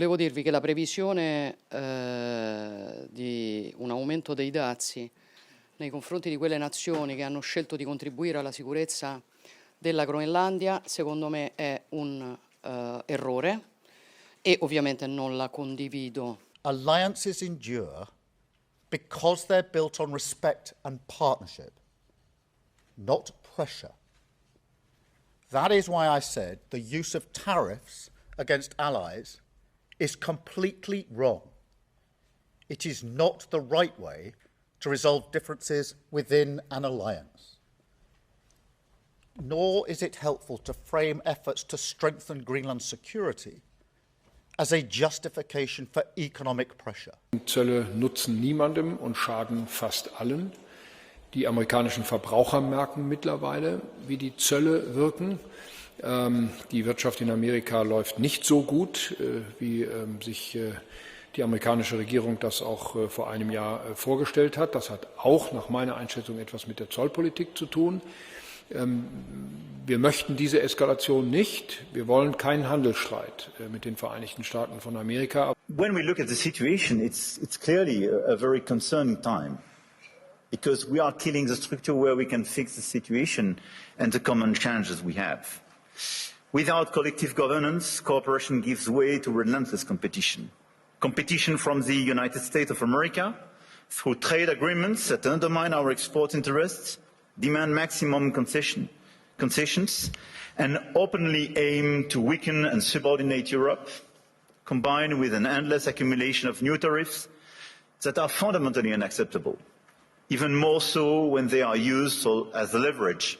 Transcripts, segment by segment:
Volevo dirvi che la previsione di un aumento dei dazi nei confronti di quelle nazioni che hanno scelto di contribuire alla sicurezza della Groenlandia, secondo me è un errore e ovviamente non la condivido. Alliances endure because they're built on respect and partnership, not pressure. That is why I said the use of tariffs against allies is completely wrong. It is not the right way to resolve differences within an alliance. Nor is it helpful to frame efforts to strengthen Greenland's security as a justification for economic pressure. Zölle nutzen niemandem und schaden fast allen. Die amerikanischen Verbraucher merken mittlerweile, wie die Zölle wirken. Die Wirtschaft in Amerika läuft nicht so gut, wie sich die amerikanische Regierung das auch vor einem Jahr vorgestellt hat. Das hat auch nach meiner Einschätzung etwas mit der Zollpolitik zu tun. Wir möchten diese Eskalation nicht. Wir wollen keinen Handelsstreit mit den Vereinigten Staaten von Amerika. When we look at the situation, it's clearly a very concerning time, because we are killing the structure where we can fix the situation and the common challenges we have. Without collective governance, cooperation gives way to relentless competition. Competition from the United States of America through trade agreements that undermine our export interests, demand maximum concessions, and openly aim to weaken and subordinate Europe, combined with an endless accumulation of new tariffs that are fundamentally unacceptable, even more so when they are used as leverage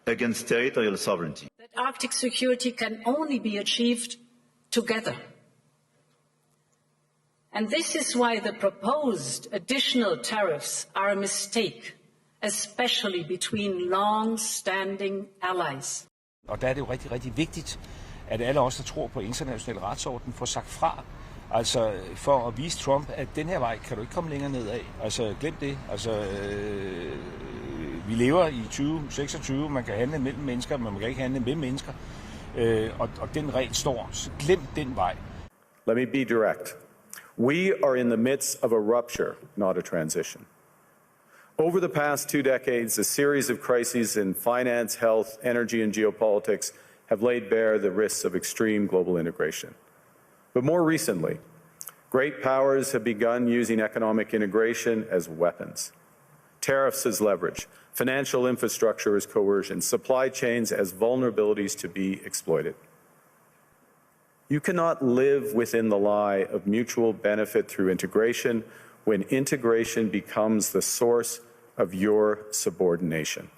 against territorial sovereignty. That Arctic security can only be achieved together. And this is why the proposed additional tariffs are a mistake, especially between long-standing allies. Og der er det jo rigtig, rigtig vigtigt, at alle os, der tror på international retsorden, får sagt fra. Altså for at vise Trump, at den her vej kan du ikke komme længere nedad. Altså glem det. Altså vi lever i 2026, man kan handle mellem mennesker, men man kan ikke handle med mennesker. Og den regel står, så glem den vej. Let me be direct. We are in the midst of a rupture, not a transition. Over the past 2 decades, a series of crises in finance, health, energy, and geopolitics have laid bare the risks of extreme global integration. But more recently, great powers have begun using economic integration as weapons. Tariffs as leverage, financial infrastructure as coercion, supply chains as vulnerabilities to be exploited. You cannot live within the lie of mutual benefit through integration when integration becomes the source of your subordination.